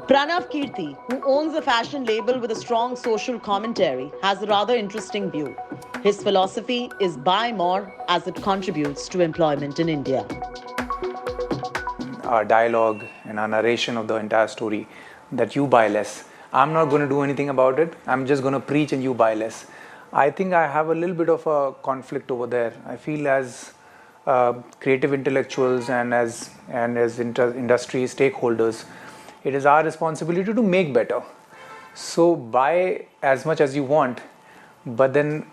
Pranav Kirti, who owns a fashion label with a strong social commentary, has a rather interesting view. His philosophy is buy more as it contributes to employment in India. Our dialogue and our narration of the entire story, that you buy less. I'm not going to do anything about it. I'm just going to preach and you buy less. I think I have a little bit of a conflict over there. I feel as creative intellectuals and as industry stakeholders, it is our responsibility to make better. So buy as much as you want, but then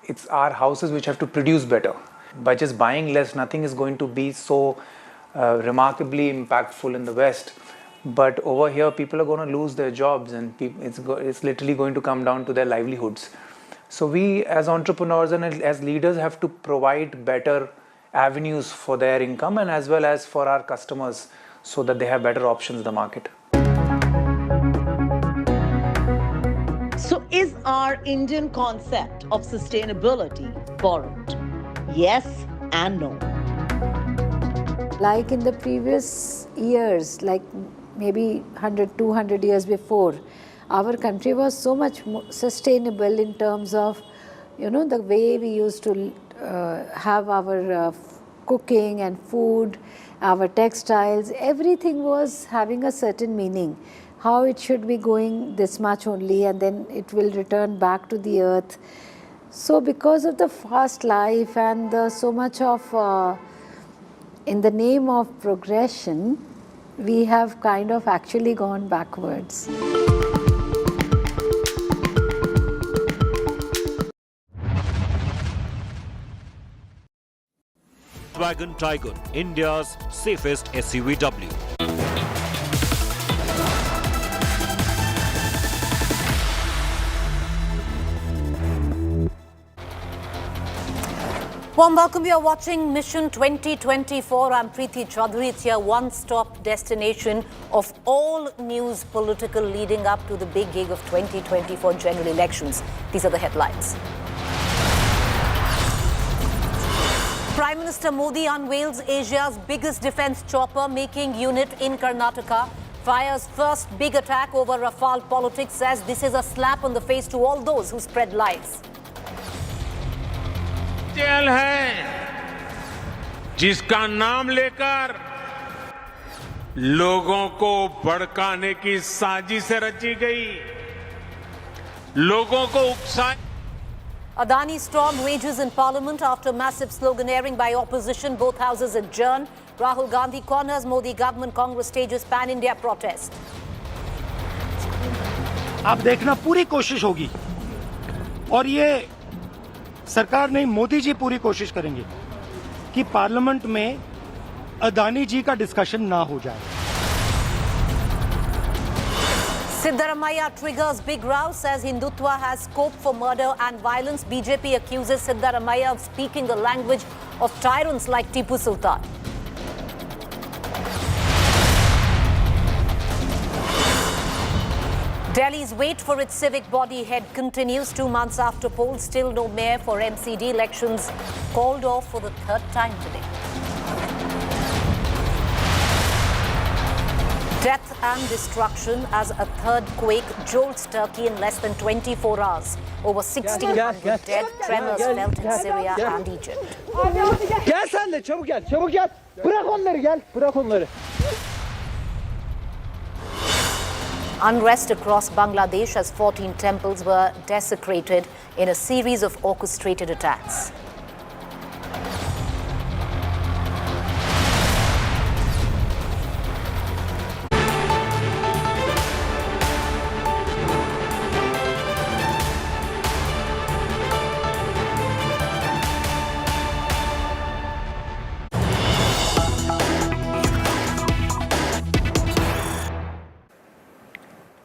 it's our houses which have to produce better. By just buying less, nothing is going to be so remarkably impactful in the West. But over here, people are going to lose their jobs, and it's literally going to come down to their livelihoods. So we as entrepreneurs and as leaders have to provide better avenues for their income and as well as for our customers so that they have better options in the market. our Indian concept of sustainability borrowed? Yes and no. Like in the previous years, like maybe 100, 200 years before, our country was so much more sustainable in terms of, you know, the way we used to have our cooking and food, our textiles, everything was having a certain meaning. How it should be going this much only and then it will return back to the earth. So because of the fast life and so much of, in the name of progression, we have kind of actually gone backwards. Volkswagen Tiguan, India's safest SUVW. Warm welcome. You are watching Mission 2024. I'm Preeti Chaudhary. It's your one-stop destination of all news political leading up to the big gig of 2024 general elections. These are the headlines. Prime Minister Modi unveils Asia's biggest defense chopper making unit in Karnataka. Fires first big attack over Rafale politics, says this is a slap on the face to all those who spread lies. Jail है जिसका नाम लेकर लोगों को भड़काने की साजिश रची गई, लोगों को उकसाया. Adani storm rages in Parliament after massive sloganeering by opposition. Both houses adjourn. Rahul Gandhi corners Modi government. Congress stages pan-India protest. आप देखना पूरी कोशिश होगी और ये सरकार नहीं, मोदी जी पूरी कोशिश करेंगे कि पार्लियामेंट में अदानी जी का डिस्कशन ना हो जाए. Siddaramaiah triggers big row, says Hindutva has scope for murder and violence. BJP accuses Siddaramaiah of speaking the language of tyrants like Tipu Sultan. Delhi's wait for its civic body head continues 2 months after polls. Still no mayor for MCD. Elections called off for the third time today. Death and destruction as a third quake jolts Turkey in less than 24 hours. Over 1,600 dead. Tremors felt in Syria and Egypt. Gel sen de çabuk gel. Çabuk gel. Bırak onları gel. Bırak onları. Unrest across Bangladesh as 14 temples were desecrated in a series of orchestrated attacks.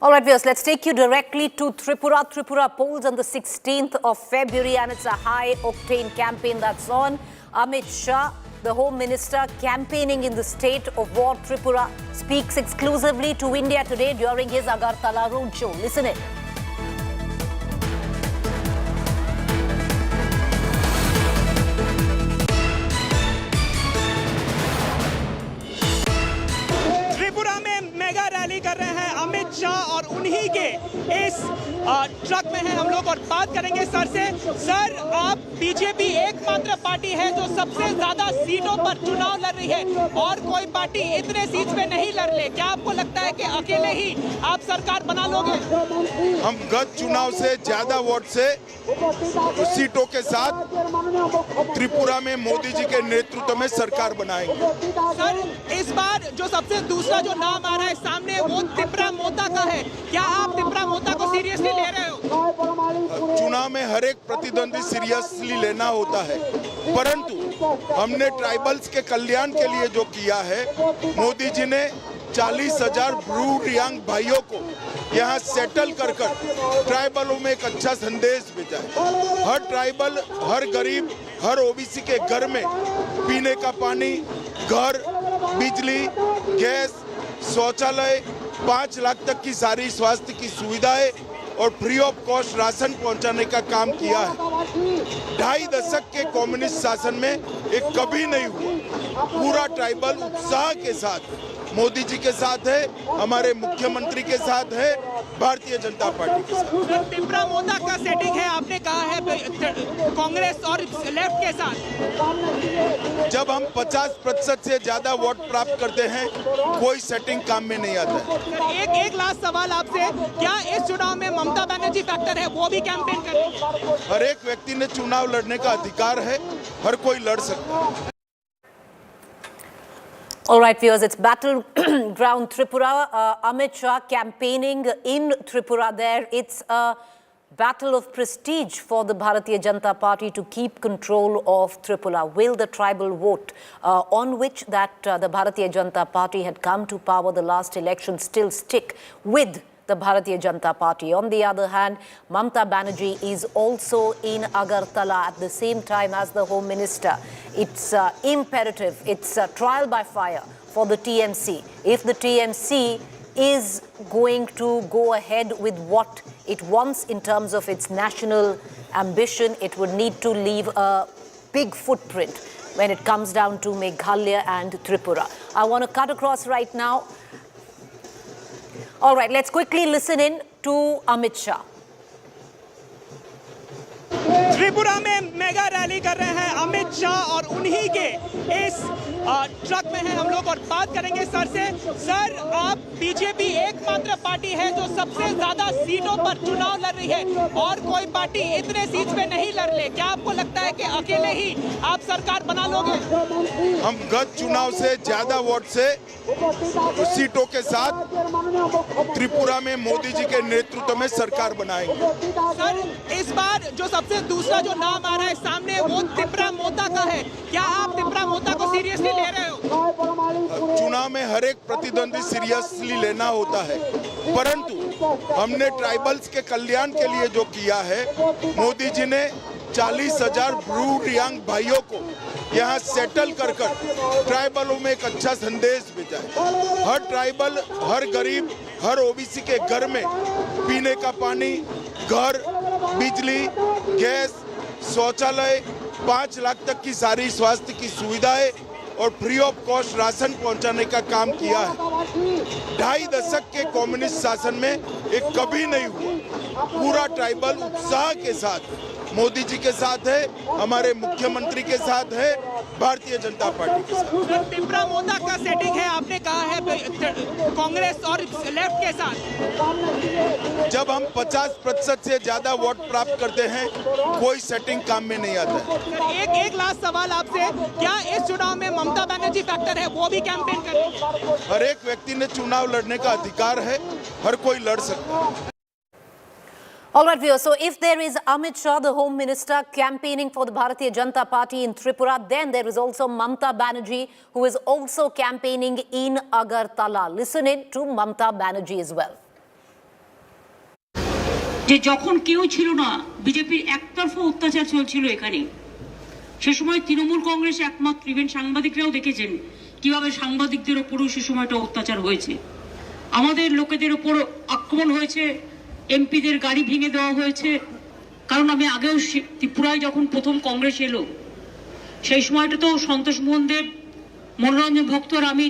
All right, viewers, let's take you directly to Tripura. Tripura polls on the 16th of February, and it's a high-octane campaign that's on. Amit Shah, the Home Minister, campaigning in the state of war. Tripura speaks exclusively to India today during his Agartala roadshow. Listen in. Tripura में mega rally कर रहे हैं अमित शाह और उन्हीं के इस truck में हैं हम लोग और बात करेंगे सर से. सर, आप बीजेपी एकमात्र पार्टी है जो सबसे ज्यादा सीटों पर चुनाव लड़ रही है और कोई पार्टी इतने सीट पे नहीं लड़ ले. क्या आपको लगता है कि अकेले ही आप सरकार बना लोगे? हम गत चुनाव से ज्यादा वोट से सीटों के साथ त्रिपुरा में मोदी जी के नेतृत्व में सरकार बनाएंगे. सर, इस बार जो सबसे दूसरा जो नाम आ रहा है सामने वो त्रिपुरा मोता का है. क्या आप त्रिपुरा मोता को सीरियसली ले रहे हो? चुनाव में हर एक प्रतिद्वंदी सीरियसली लेना होता है, परंतु हमने ट्राइबल्स के कल्याण के लिए जो किया है, मोदी जी ने 40,000 ब्रू रियांग भाइयों को यहाँ सेटल कर ट्राइबलों में एक अच्छा संदेश भेजा है. हर ट्राइबल, हर गरीब, हर ओबीसी के घर में पीने का पानी, घर, बिजली, गैस, शौचालय, 5 लाख तक की सारी स्वास्थ्य की सुविधाएं और फ्री ऑफ कॉस्ट राशन पहुंचाने का काम किया है। 2.5 दशक के कम्युनिस्ट शासन में ये कभी नहीं हुआ। पूरा ट्राइबल उत्साह के साथ मोदी जी के साथ है, हमारे मुख्यमंत्री के साथ है, भारतीय जनता पार्टी के साथ। त्रिपुरा मोदा का सेटिंग है, आपने कहा है कांग्रेस और लेफ्ट के साथ। जब हम 50% से ज्यादा वोट प्राप्त करते हैं, कोई सेटिंग काम में नहीं आता है। एक लास्ट सवाल आपसे, क्या इस चुनाव में ममता बनर्जी फैक्टर है, वो भी कैंपेन करें? हर एक व्यक्ति ने चुनाव लड़ने का अधिकार है, हर कोई लड़ सकता है। All right, viewers, it's battleground Tripura. Amit Shah campaigning in Tripura there. It's a battle of prestige for the Bharatiya Janata Party to keep control of Tripura. Will the tribal vote on which that the Bharatiya Janata Party had come to power the last election still stick with the Bharatiya Janata Party? On the other hand, Mamta Banerjee is also in Agartala at the same time as the Home Minister. It's imperative, it's trial by fire for the TMC. If the TMC is going to go ahead with what it wants in terms of its national ambition, it would need to leave a big footprint when it comes down to Meghalaya and Tripura. I want to cut across right now. All right, let's quickly listen in to Amit Shah. Tripura में mega rally कर रहे हैं अमित शाह और उन्हीं के इस truck में हैं हम लोग और बात करेंगे सर से। सर, आप बीजेपी एकमात्र पार्टी है जो सबसे ज्यादा सीटों पर चुनाव लड़ रही है और कोई पार्टी इतने सीट पे नहीं लड़ ले। क्या आपको लगता है कि अकेले ही आप सरकार बना लोगे? हम गत चुनाव से ज्यादा वोट से सीटों के साथ त्रिपुरा में मोदी जी के नेतृत्व में सरकार बनाएंगे। सर, इस बार जो सबसे दूसरा जो नाम आ रहा है सामने वो त्रिपुरा मोदा का है। क्या आप त्रिपुरा मोदा को सीरियसली ले रहे हो? चुनाव में हर एक प्रतिद्वंदी सीरियसली लेना होता है, परंतु हमने ट्राइबल्स के कल्याण के लिए जो किया है, मोदी जी ने 40,000 ब्रू रियांग भाइयों को यहाँ सेटल कर ट्राइबलों में एक अच्छा संदेश भेजा है। हर ट्राइबल, हर गरीब, हर ओबीसी के घर में पीने का पानी, घर, बिजली, गैस, शौचालय, 5 लाख तक की सारी स्वास्थ्य की सुविधाएं और फ्री ऑफ कॉस्ट राशन पहुंचाने का काम किया है। 2.5 दशक के कम्युनिस्ट शासन में ये कभी नहीं हुआ। पूरा ट्राइबल उत्साह के साथ मोदी जी के साथ है, हमारे मुख्यमंत्री के साथ है, भारतीय जनता पार्टी के साथ। त्रिपुरा मोदा का सेटिंग है, आपने कहा है कांग्रेस और लेफ्ट के साथ। जब हम 50% से ज्यादा वोट प्राप्त करते हैं, कोई सेटिंग काम में नहीं आता है। एक लास्ट सवाल आपसे, क्या इस चुनाव में ममता बनर्जी फैक्टर है, वो भी कैंपेन करें? हर एक व्यक्ति ने चुनाव लड़ने का अधिकार है, हर कोई लड़ सकता है। All right, viewers. So if there is Amit Shah, the Home Minister, campaigning for the Bharatiya Janata Party in Tripura, then there is also Mamta Banerjee, who is also campaigning in Agartala. Listen in to Mamta Banerjee as well. যে যখন কেউ ছিল না, বিজেপির একতরফা অত্যাচার চলছিল এখানে, সে সময় তৃণমূল কংগ্রেস একমাত্র, ইভেন সাংবাদিকরাও দেখেছেন কিভাবে সাংবাদিকদের উপরও সে সময়টা অত্যাচার হয়েছে। আমাদের লোকেদের উপর আক্রমণ হয়েছে, এমপিদের গাড়ি ভেঙে দেওয়া হয়েছে। কারণ আমি আগেও ত্রিপুরায় যখন প্রথম কংগ্রেস এলো, সেই সময়টা তো সন্তোষ মোহন দেব, মনোরঞ্জন ভক্ত আর আমি